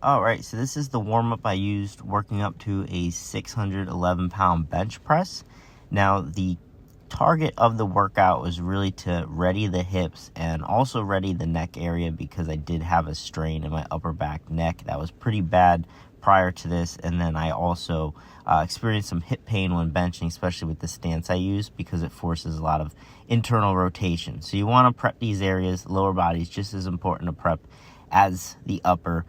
All right, so this is the warm-up I used working up to a 611-pound bench press. Now, the target of the workout was really to ready the hips and also ready the neck area, because I did have a strain in my upper back neck that was pretty bad prior to this. And then I also experienced some hip pain when benching, especially with the stance I use, because it forces a lot of internal rotation. So you want to prep these areas. Lower body is just as important to prep as the upper.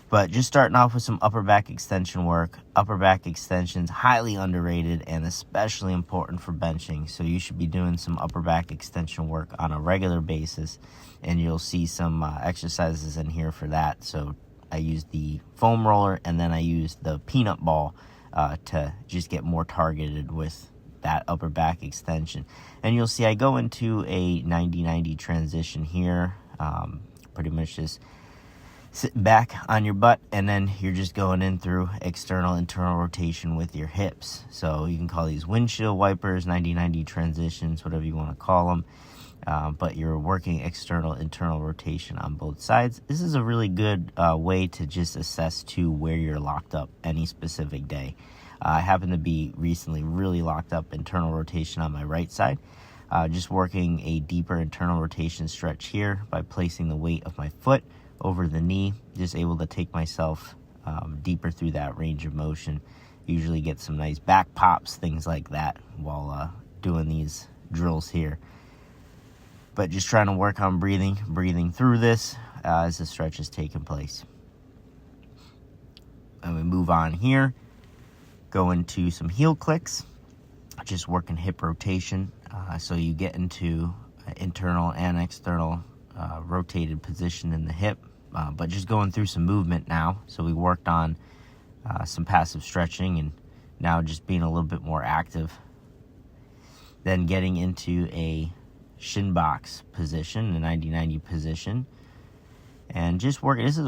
But just starting off with some upper back extension work. Upper back extensions, highly underrated and especially important for benching. So you should be doing some upper back extension work on a regular basis. And you'll see some exercises in here for that. So I used the foam roller, and then I used the peanut ball to just get more targeted with that upper back extension. And you'll see I go into a 90-90 transition here. Pretty much just sitting back on your butt, and then you're just going in through external internal rotation with your hips. So you can call these windshield wipers, 90-90 transitions, whatever you want to call them. But you're working external internal rotation on both sides. This is a really good way to just assess to where you're locked up any specific day. I happen to be recently really locked up internal rotation on my right side. Just working a deeper internal rotation stretch here by placing the weight of my foot over the knee, just able to take myself deeper through that range of motion. Usually get some nice back pops, things like that, while doing these drills here. But just trying to work on breathing through this as the stretch is taking place. And we move on here, go into some heel clicks, just working hip rotation. So you get into internal and external rotated position in the hip, but just going through some movement now. So we worked on some passive stretching, and now just being a little bit more active. Then getting into a shinbox position, the 90-90 position, and just working. This is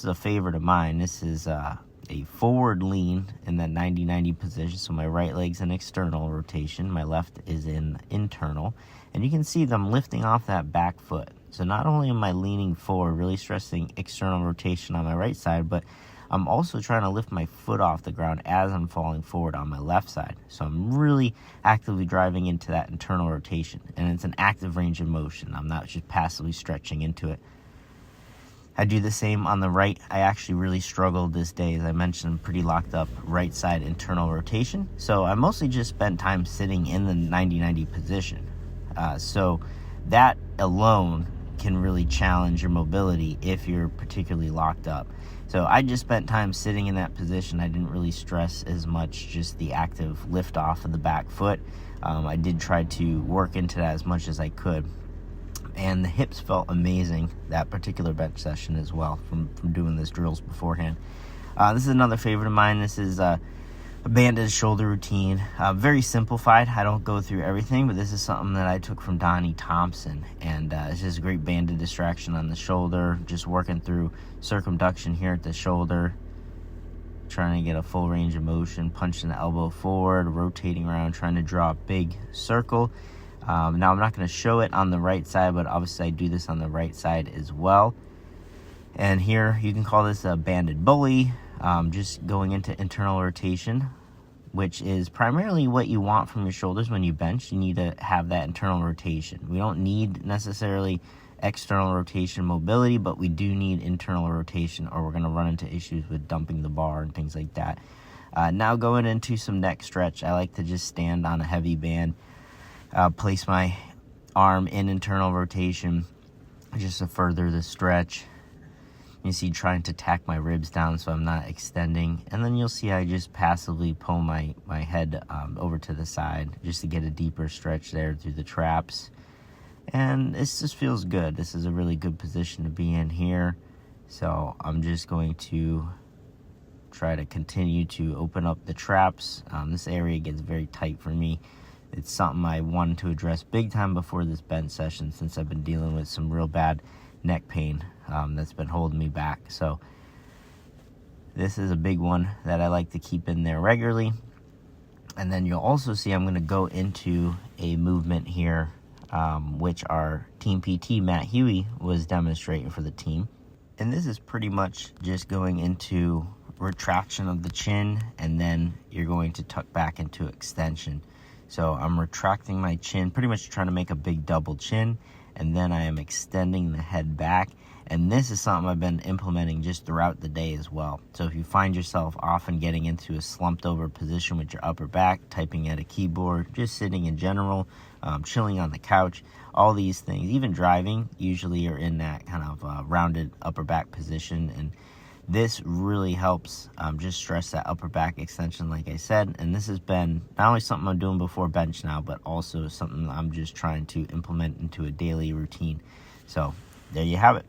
a favorite of mine. This is a forward lean in that 90-90 position. So my right leg's in external rotation, my left is in internal, and you can see them lifting off that back foot. So not only am I leaning forward, really stressing external rotation on my right side, but I'm also trying to lift my foot off the ground as I'm falling forward on my left side. So I'm really actively driving into that internal rotation, and it's an active range of motion. I'm not just passively stretching into it. I do the same on the right. I actually really struggled this day. As I mentioned, I'm pretty locked up right side internal rotation. So I mostly just spent time sitting in the 90-90 position. So that alone can really challenge your mobility if you're particularly locked up. So I just spent time sitting in that position. I didn't really stress as much just the active lift off of the back foot. I did try to work into that as much as I could. And the hips felt amazing that particular bench session as well from doing these drills beforehand. This is another favorite of mine. This is a banded shoulder routine. Very simplified. I don't go through everything, but this is something that I took from Donnie Thompson. And it's just a great banded distraction on the shoulder. Just working through circumduction here at the shoulder. Trying to get a full range of motion. Punching the elbow forward, rotating around, trying to draw a big circle. Now, I'm not going to show it on the right side, but obviously I do this on the right side as well. And here, you can call this a banded bully, just going into internal rotation, which is primarily what you want from your shoulders when you bench. You need to have that internal rotation. We don't need necessarily external rotation mobility, but we do need internal rotation, or we're going to run into issues with dumping the bar and things like that. Now going into some neck stretch, I like to just stand on a heavy band. Place my arm in internal rotation just to further the stretch. You see, trying to tack my ribs down so I'm not extending. And then you'll see I just passively pull my head over to the side just to get a deeper stretch there through the traps. And this just feels good. This is a really good position to be in here. So I'm just going to try to continue to open up the traps. This area gets very tight for me. It's something I wanted to address big time before this bench session, since I've been dealing with some real bad neck pain that's been holding me back. So this is a big one that I like to keep in there regularly. And then you'll also see I'm going to go into a movement here, which our team PT, Matt Huey, was demonstrating for the team. And this is pretty much just going into retraction of the chin, and then you're going to tuck back into extension. So I'm retracting my chin, pretty much trying to make a big double chin, and then I am extending the head back. And this is something I've been implementing just throughout the day as well. So if you find yourself often getting into a slumped over position with your upper back, typing at a keyboard, just sitting in general, chilling on the couch, all these things, even driving, usually are in that kind of rounded upper back position. And this really helps just stress that upper back extension, like I said. And this has been not only something I'm doing before bench now, but also something I'm just trying to implement into a daily routine. So there you have it.